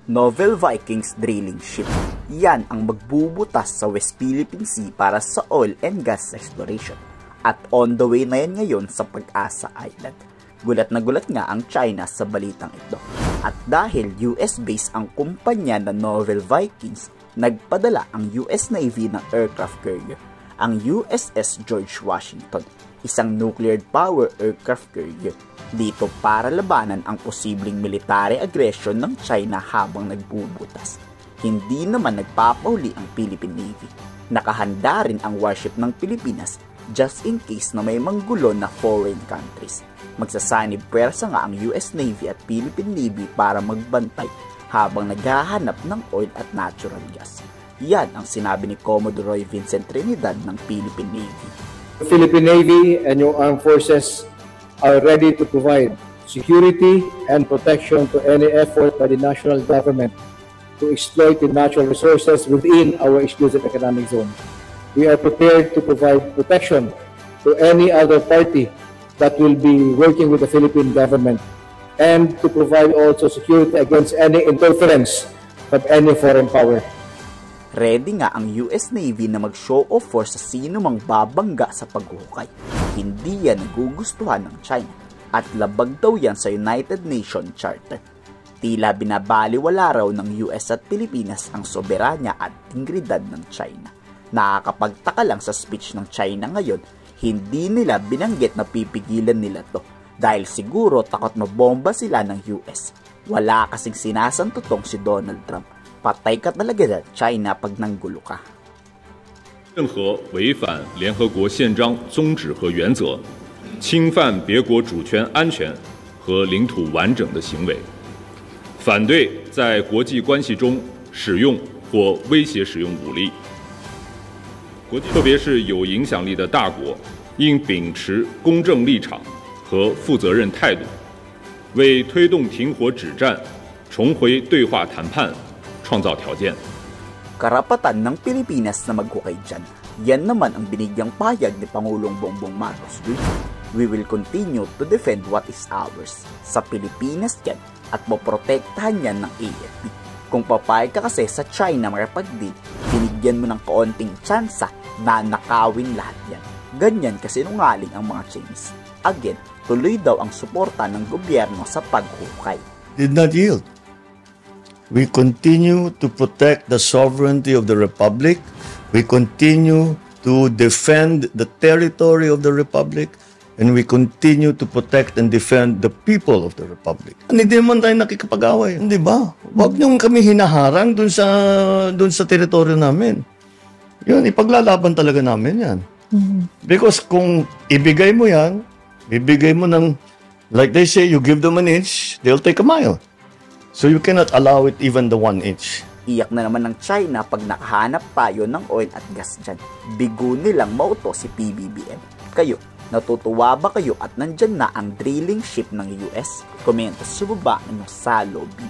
Novel Vikings drilling ship. Yan ang magbubutas sa West Philippine Sea para sa oil and gas exploration. At on the way na yan ngayon sa Pag-asa Island. Gulat na gulat nga ang China sa balitang ito. At dahil US-based ang kumpanya na Novel Vikings, nagpadala ang US Navy ng aircraft carrier, ang USS George Washington, isang nuclear power aircraft carrier, dito para labanan ang posibleng military aggression ng China habang nagbubutas. Hindi naman nagpapauli ang Philippine Navy. Nakahanda rin ang warship ng Pilipinas just in case na may manggulo na foreign countries. Magsasanib pwersa nga ang US Navy at Philippine Navy para magbantay habang naghahanap ng oil at natural gas. Yan ang sinabi ni Commodore Roy Vincent Trinidad ng Philippine Navy. The Philippine Navy and your armed forces are ready to provide security and protection to any effort by the national government to exploit the natural resources within our exclusive economic zone. We are prepared to provide protection to any other party that will be working with the Philippine government and to provide also security against any interference from any foreign power. Ready nga ang US Navy na mag-show of force sa sino mang babangga sa paghuhukay. Hindi yan nagugustuhan ng China at labag daw yan sa United Nations Charter. Tila binabaliwala raw ng US at Pilipinas ang soberanya at integridad ng China. Nakakapagtaka lang sa speech ng China ngayon, hindi nila binanggit na pipigilan nila to dahil siguro takot mabomba sila ng US. Wala kasing sinasantutong si Donald Trump. Patay ka talaga sa China pag nanggulo ka. 任何违反联合国宪章宗旨和原则、侵犯别国主权安全和领土完整的行为，反对在国际关系中使用或威胁使用武力。特别是有影响力的大国，应秉持公正立场和负责任态度，为推动停火止战、重回对话谈判 创造条件。 Karapatan ng Pilipinas na maghukay dyan. Yan naman ang binigyang pahayag ni Pangulong Bongbong Marcos Jr. We will continue to defend what is ours. Sa Pilipinas yan at poprotektahan yan ng AFP. Kung papayag ka kasi sa China makipag-deal, binigyan mo ng kaunting tsansa na nakawin lahat yan. Ganyan kasi nungaling ang mga Chinese. Again, tuloy daw ang suporta ng gobyerno sa paghukay. Did not yield. We continue to protect the sovereignty of the Republic. We continue to defend the territory of the Republic. And we continue to protect and defend the people of the Republic. Hindi naman tayo nakikipag-away, hindi ba? Huwag niyong kami hinaharang dun sa teritoryo namin. Yun, ipaglalaban talaga namin yan. Because kung ibigay mo yan, bibigay mo ng, like they say, you give them an inch, they'll take a mile. So you cannot allow it even the 1 inch. Iyak na naman ng China pag nakahanap tayo ng oil at gas dyan. Bigo nilang mauto si PBBM. Kayo, natutuwa ba kayo at nandyan na ang drilling ship ng US? Komento sa baba ng salobin.